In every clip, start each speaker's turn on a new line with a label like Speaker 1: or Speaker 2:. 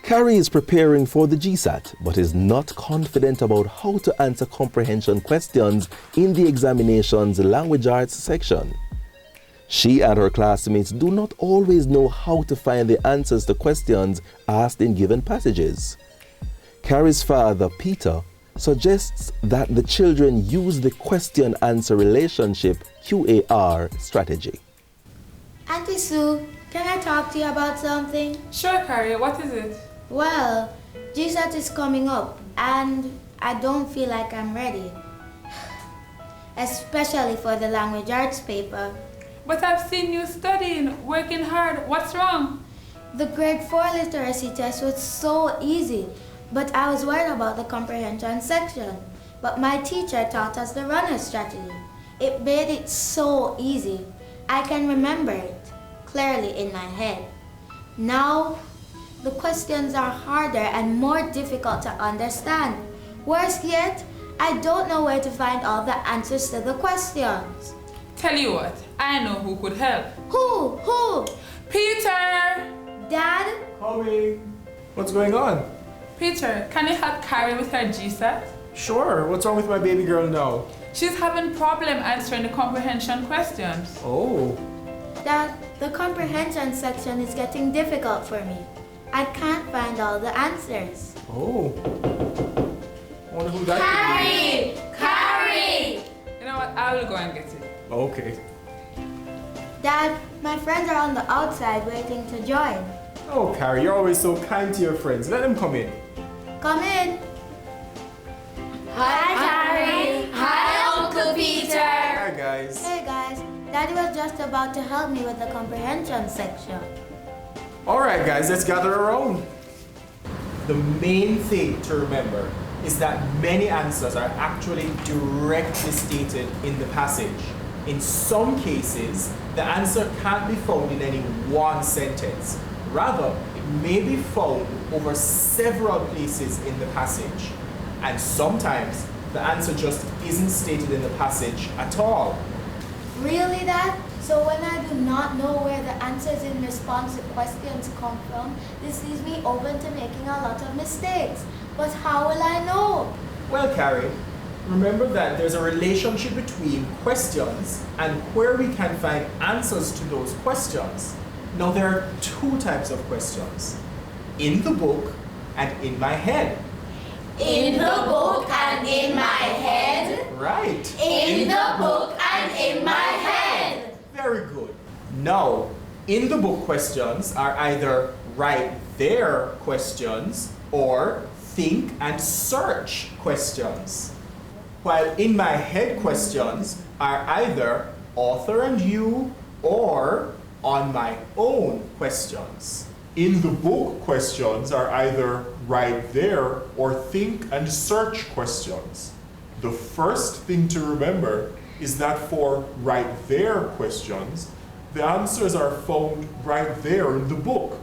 Speaker 1: Carrie is preparing for the GSAT but is not confident about how to answer comprehension questions in the examination's language arts section. She and her classmates do not always know how to find the answers to questions asked in given passages. Carrie's father, Peter, suggests that the children use the question-answer relationship QAR strategy.
Speaker 2: Auntie Sue, can I talk to you about something?
Speaker 3: Sure, Carrie. What is it?
Speaker 2: Well, GSAT is coming up and I don't feel like I'm ready. Especially for the language arts paper.
Speaker 3: But I've seen you studying, working hard. What's wrong?
Speaker 2: The grade 4 literacy test was so easy, but I was worried about the comprehension section. But my teacher taught us the runner strategy. It made it so easy. I can remember it clearly in my head. Now, the questions are harder and more difficult to understand. Worse yet, I don't know where to find all the answers to the questions.
Speaker 3: Tell you what, I know who could help.
Speaker 2: Who?
Speaker 3: Peter!
Speaker 2: Dad?
Speaker 4: Coming. What's going on?
Speaker 3: Peter, can you help Carrie with her GSAT?
Speaker 4: Sure. What's wrong with my baby girl now?
Speaker 3: She's having problem answering the comprehension questions.
Speaker 4: Oh.
Speaker 2: Dad, the comprehension section is getting difficult for me. I can't find all the answers.
Speaker 4: Oh. I wonder who that could be.
Speaker 2: Carrie!
Speaker 3: You know what? I will go and get it.
Speaker 4: Okay.
Speaker 2: Dad, my friends are on the outside waiting to join.
Speaker 4: Oh, Carrie, you're always so kind to your friends. Let them come in.
Speaker 2: Come in.
Speaker 5: Hi, Carrie. Hi, Uncle Peter.
Speaker 4: Hi, guys.
Speaker 2: Hey guys, Daddy was just about to help me with the comprehension section.
Speaker 4: All right, guys, let's gather around. The main thing to remember is that many answers are actually directly stated in the passage. In some cases, the answer can't be found in any one sentence. Rather, it may be found over several places in the passage. And sometimes, the answer just isn't stated in the passage at all.
Speaker 2: Really, Dad? So when I do not know where the answers in response to questions come from, this leaves me open to making a lot of mistakes. But how will I know?
Speaker 4: Well, Carrie, remember that there's a relationship between questions and where we can find answers to those questions. Now, there are two types of questions: in the book and in my head.
Speaker 5: In the book and in my head.
Speaker 4: Right.
Speaker 5: In the book and in my head.
Speaker 4: Very good. Now, in the book questions are either right there questions or think and search questions. While in my head questions are either author and you or on my own questions.
Speaker 6: In the book questions are either right there or think and search questions. The first thing to remember is that for right there questions, the answers are found right there in the book.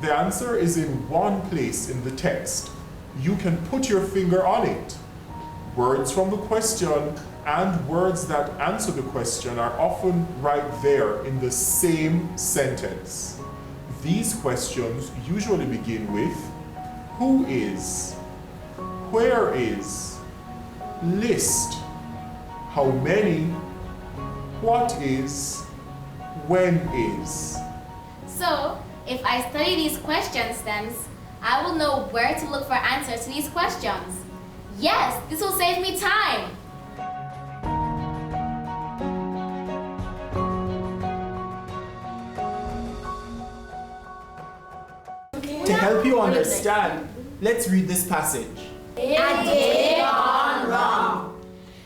Speaker 6: The answer is in one place in the text. You can put your finger on it. Words from the question and words that answer the question are often right there in the same sentence. These questions usually begin with who is, where is, list, how many, what is, when is.
Speaker 7: So, if I study these question stems, I will know where to look for answers to these questions. Yes, this will save me time.
Speaker 4: To help you understand, let's read this passage.
Speaker 5: A day gone wrong.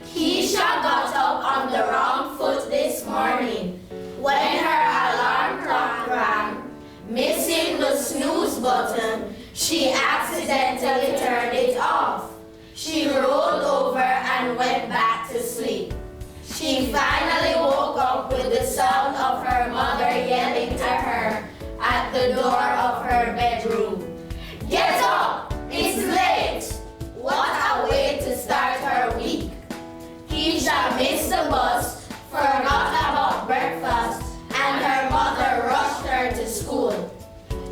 Speaker 5: Keisha got up on the wrong foot this morning. When her alarm clock rang, missing the snooze button, she accidentally turned it off. She rolled over and went back to sleep. She finally woke up with the sound of her mother yelling to her at the door of her bedroom. Get up! It's late! What a way to start her week. Keisha missed the bus, forgot about breakfast, and her mother rushed her to school.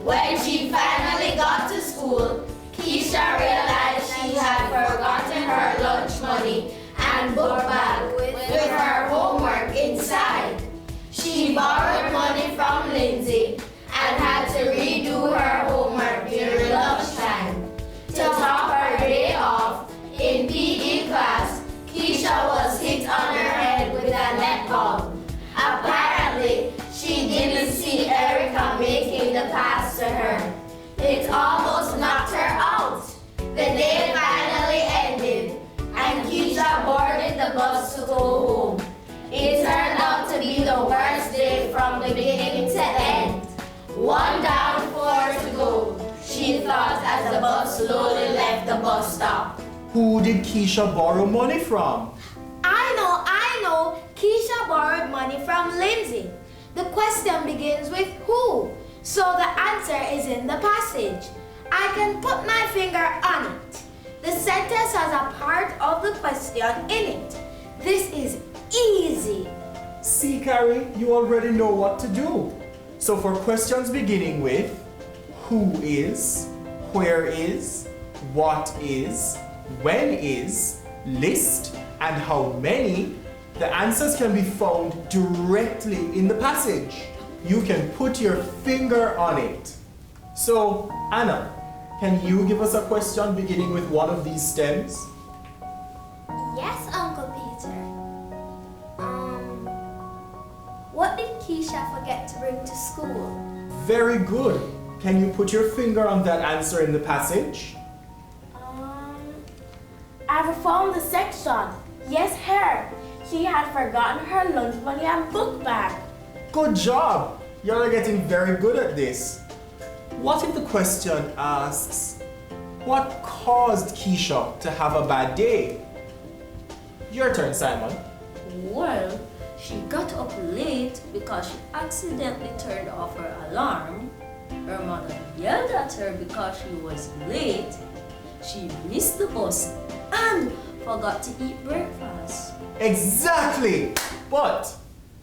Speaker 5: When she finally got to school, pass to her. It almost knocked her out. The day finally ended, and Keisha boarded the bus to go home. It turned out to be the worst day from beginning to end. One down, four to go, she thought as the bus slowly left the bus stop.
Speaker 4: Who did Keisha borrow money from?
Speaker 2: I know. Keisha borrowed money from Lindsay. The question begins with who, so the answer is in the passage. I can put my finger on it. The sentence has a part of the question in it. This is easy.
Speaker 4: See, Carrie, you already know what to do. So for questions beginning with who is, where is, what is, when is, list, and how many, the answers can be found directly in the passage. You can put your finger on it. So, Anna, can you give us a question beginning with one of these stems?
Speaker 2: Yes, Uncle Peter. What did Keisha forget to bring to school?
Speaker 4: Very good. Can you put your finger on that answer in the passage?
Speaker 8: I found the section. Yes, her. She had forgotten her lunch money and book bag.
Speaker 4: Good job. You're getting very good at this. What if the question asks, what caused Keisha to have a bad day? Your turn, Simon.
Speaker 9: Well, she got up late because she accidentally turned off her alarm. Her mother yelled at her because she was late. She missed the bus and forgot to eat breakfast.
Speaker 4: Exactly! But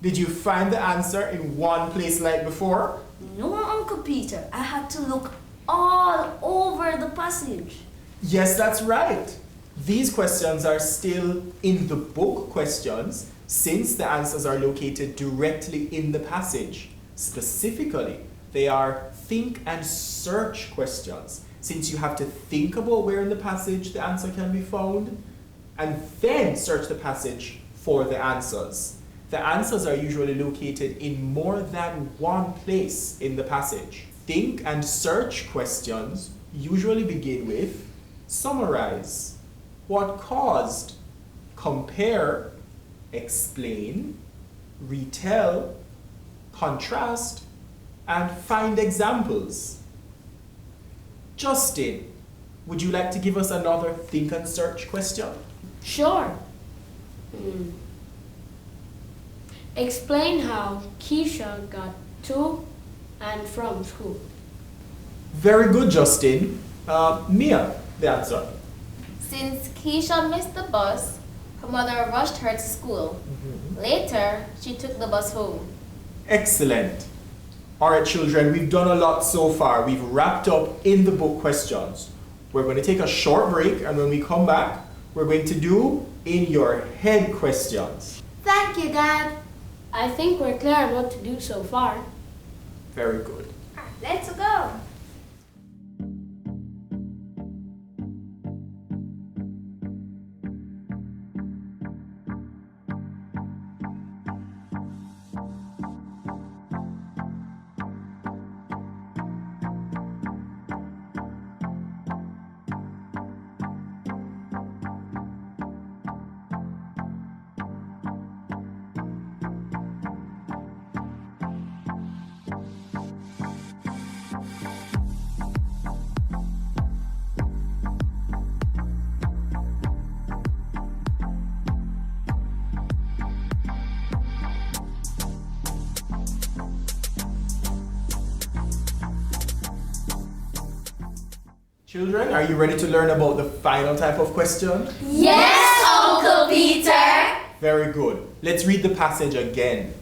Speaker 4: did you find the answer in one place like before?
Speaker 9: No, Uncle Peter. I had to look all over the passage.
Speaker 4: Yes, that's right. These questions are still in the book questions since the answers are located directly in the passage. Specifically, they are think and search questions since you have to think about where in the passage the answer can be found and then search the passage for the answers. The answers are usually located in more than one place in the passage. Think and search questions usually begin with summarize, what caused, compare, explain, retell, contrast, and find examples. Justin, would you like to give us another think and search question?
Speaker 8: Sure. Explain how Keisha got to and from school.
Speaker 4: Very good, Justin. Mia, the answer.
Speaker 7: Since Keisha missed the bus, her mother rushed her to school. Later, she took the bus home.
Speaker 4: Excellent. All right, children, we've done a lot so far. We've wrapped up in the book questions. We're going to take a short break, and when we come back, we're going to do in your head questions.
Speaker 2: Thank you, Dad.
Speaker 8: I think we're clear on what to do so far.
Speaker 4: Very good.
Speaker 2: Let's go.
Speaker 4: Children, are you ready to learn about the final type of question?
Speaker 5: Yes, Uncle Peter.
Speaker 4: Very good. Let's read the passage again.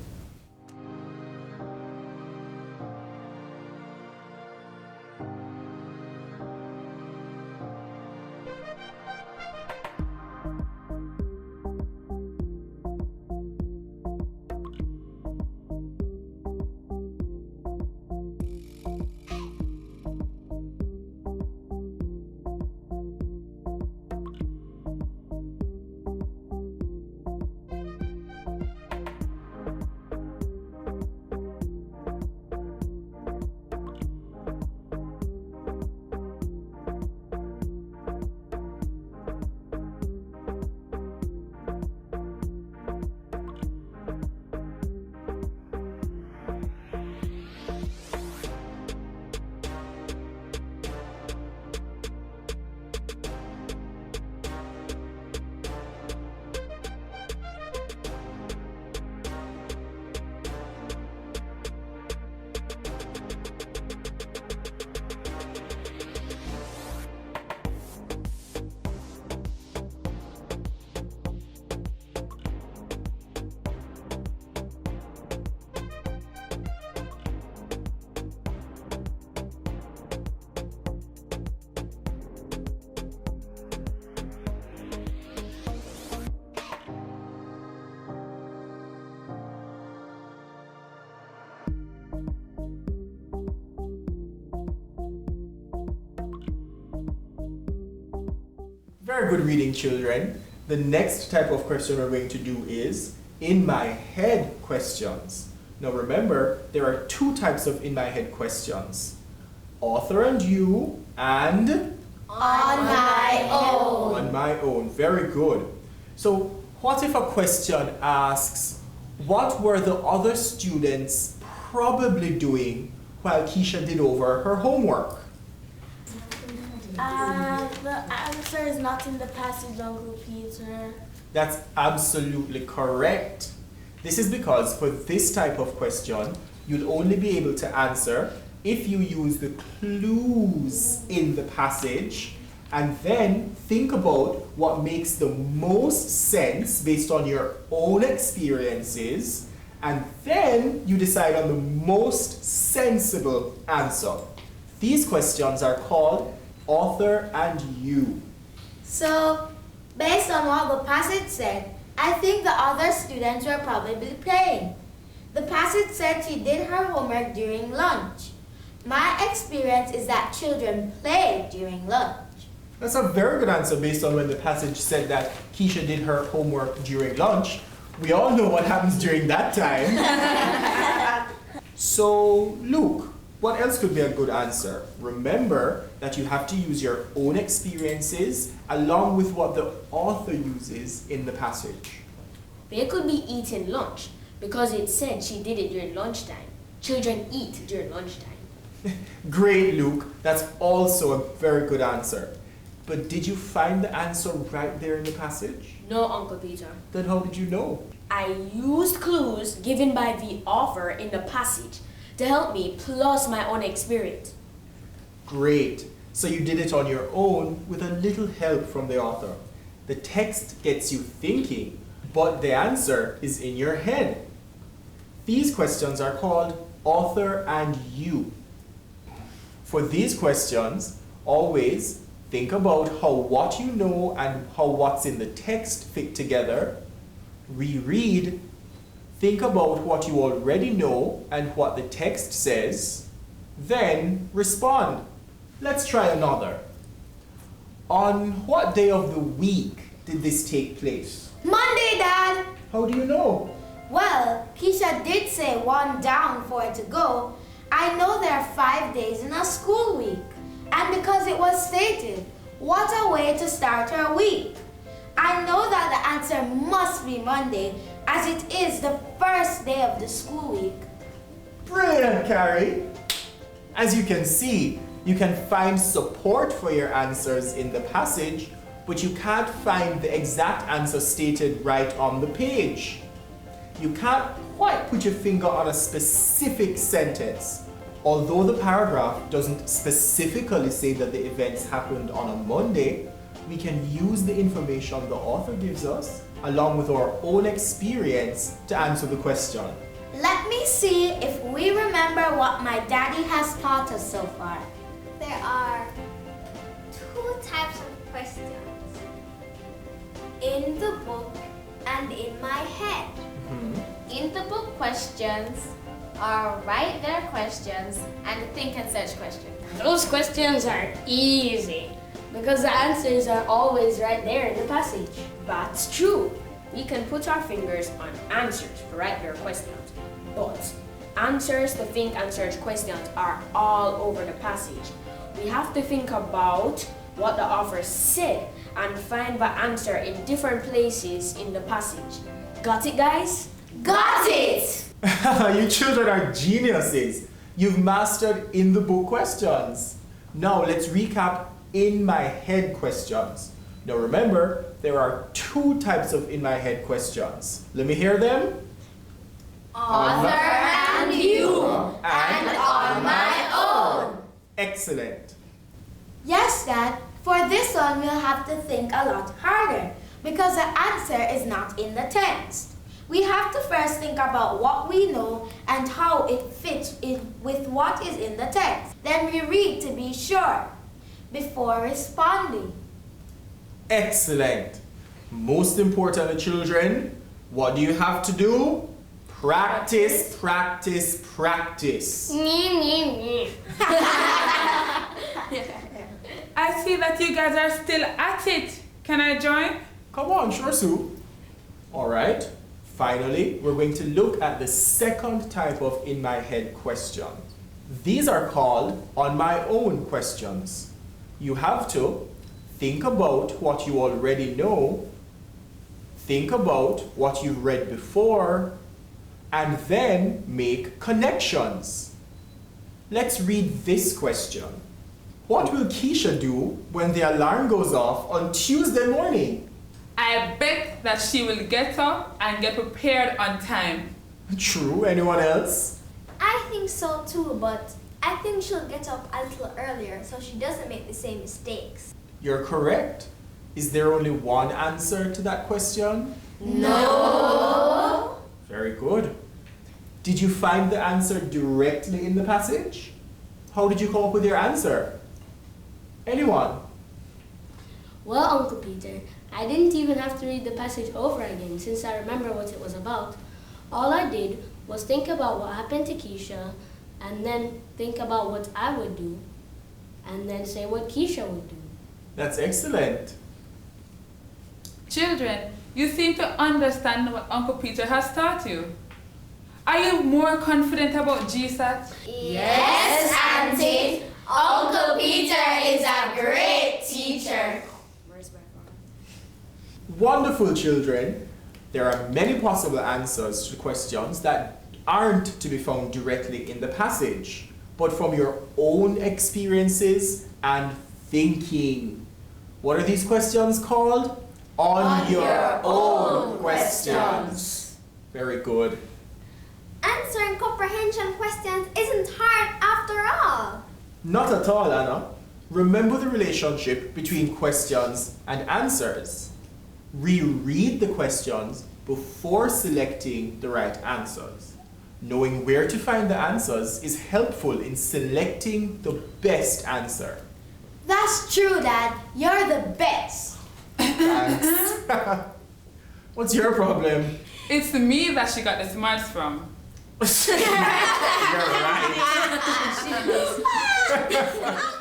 Speaker 4: Very good reading, children. The next type of question we're going to do is in my head questions. Now remember, there are two types of in my head questions. Author and you and
Speaker 5: On my own.
Speaker 4: on my own. Very good. So what if a question asks, what were the other students probably doing while Keisha did over her homework?
Speaker 8: The answer is not in the passage, Uncle Peter.
Speaker 4: That's absolutely correct. This is because for this type of question, you'll only be able to answer if you use the clues in the passage and then think about what makes the most sense based on your own experiences, and then you decide on the most sensible answer. These questions are called author and you.
Speaker 2: So, based on what the passage said, I think the other students were probably playing. The passage said she did her homework during lunch. My experience is that children play during lunch.
Speaker 4: That's a very good answer based on when the passage said that Keisha did her homework during lunch. We all know what happens during that time. So, Luke, what else could be a good answer? Remember that you have to use your own experiences along with what the author uses in the passage.
Speaker 9: They could be eating lunch because it said she did it during lunchtime. Children eat during lunchtime.
Speaker 4: Great, Luke. That's also a very good answer. But did you find the answer right there in the passage?
Speaker 9: No, Uncle Peter.
Speaker 4: Then how did you know?
Speaker 9: I used clues given by the author in the passage to help me plus my own experience.
Speaker 4: Great. So you did it on your own with a little help from the author. The text gets you thinking, but the answer is in your head. These questions are called author and you. For these questions, always think about how what you know and how what's in the text fit together. Reread. Think about what you already know and what the text says. Then respond. Let's try another. On what day of the week did this take place?
Speaker 2: Monday, Dad!
Speaker 4: How do you know?
Speaker 2: Well, Keisha did say 1 down, 4 to go. I know there are 5 days in a school week. And because it was stated, what a way to start her week. I know that the answer must be Monday, as it is the first day of the school week.
Speaker 4: Brilliant, Carrie! As you can see, you can find support for your answers in the passage, but you can't find the exact answer stated right on the page. You can't quite put your finger on a specific sentence. Although the paragraph doesn't specifically say that the events happened on a Monday, we can use the information the author gives us, along with our own experience, to answer the question.
Speaker 2: Let me see if we remember what my daddy has taught us so far.
Speaker 5: There are 2 types of questions. In the book and in my head.
Speaker 7: In the book questions are right there questions and think and search questions.
Speaker 9: Those questions are easy because the answers are always right there in the passage. That's true. We can put our fingers on answers for right there questions, but answers to think and search questions are all over the passage. We have to think about what the author said and find the answer in different places in the passage. Got it, guys?
Speaker 5: Got it!
Speaker 4: You children are geniuses. You've mastered in the book questions. Now let's recap in my head questions. Now remember, there are 2 types of in my head questions. Let me hear them.
Speaker 5: Author and you, and on my own.
Speaker 4: Excellent.
Speaker 2: Yes, Dad. For this one, we'll have to think a lot harder because the answer is not in the text. We have to first think about what we know and how it fits in with what is in the text. Then we read to be sure before responding.
Speaker 4: Excellent. Most importantly, children, what do you have to do? Practice, practice, practice.
Speaker 3: I see that you guys are still at it. Can I join?
Speaker 4: Come on, sure, Sue. All right. Finally, we're going to look at the second type of in my head question. These are called on my own questions. You have to think about what you already know, think about what you've read before, and then make connections. Let's read this question. What will Keisha do when the alarm goes off on Tuesday morning?
Speaker 3: I bet that she will get up and get prepared on time.
Speaker 4: True. Anyone else?
Speaker 10: I think so too, but I think she'll get up a little earlier so she doesn't make the same mistakes.
Speaker 4: You're correct. Is there only one answer to that question?
Speaker 5: No.
Speaker 4: Very good. Did you find the answer directly in the passage? How did you come up with your answer? Anyone?
Speaker 11: Well, Uncle Peter, I didn't even have to read the passage over again since I remember what it was about. All I did was think about what happened to Keisha and then think about what I would do and then say what Keisha would do.
Speaker 4: That's excellent.
Speaker 3: Children, you seem to understand what Uncle Peter has taught you. Are you more confident about GSAT?
Speaker 5: Yes, Auntie. Uncle Peter is a great teacher.
Speaker 4: Wonderful, children. There are many possible answers to questions that aren't to be found directly in the passage, but from your own experiences and thinking. What are these questions called? On your own questions. Very good.
Speaker 10: Answering comprehension questions isn't hard after all.
Speaker 4: Not at all, Anna. Remember the relationship between questions and answers. Reread the questions before selecting the right answers. Knowing where to find the answers is helpful in selecting the best answer.
Speaker 2: That's true, Dad. You're the best.
Speaker 4: Thanks. What's your problem?
Speaker 3: It's me that she got the smarts from.
Speaker 4: You're right.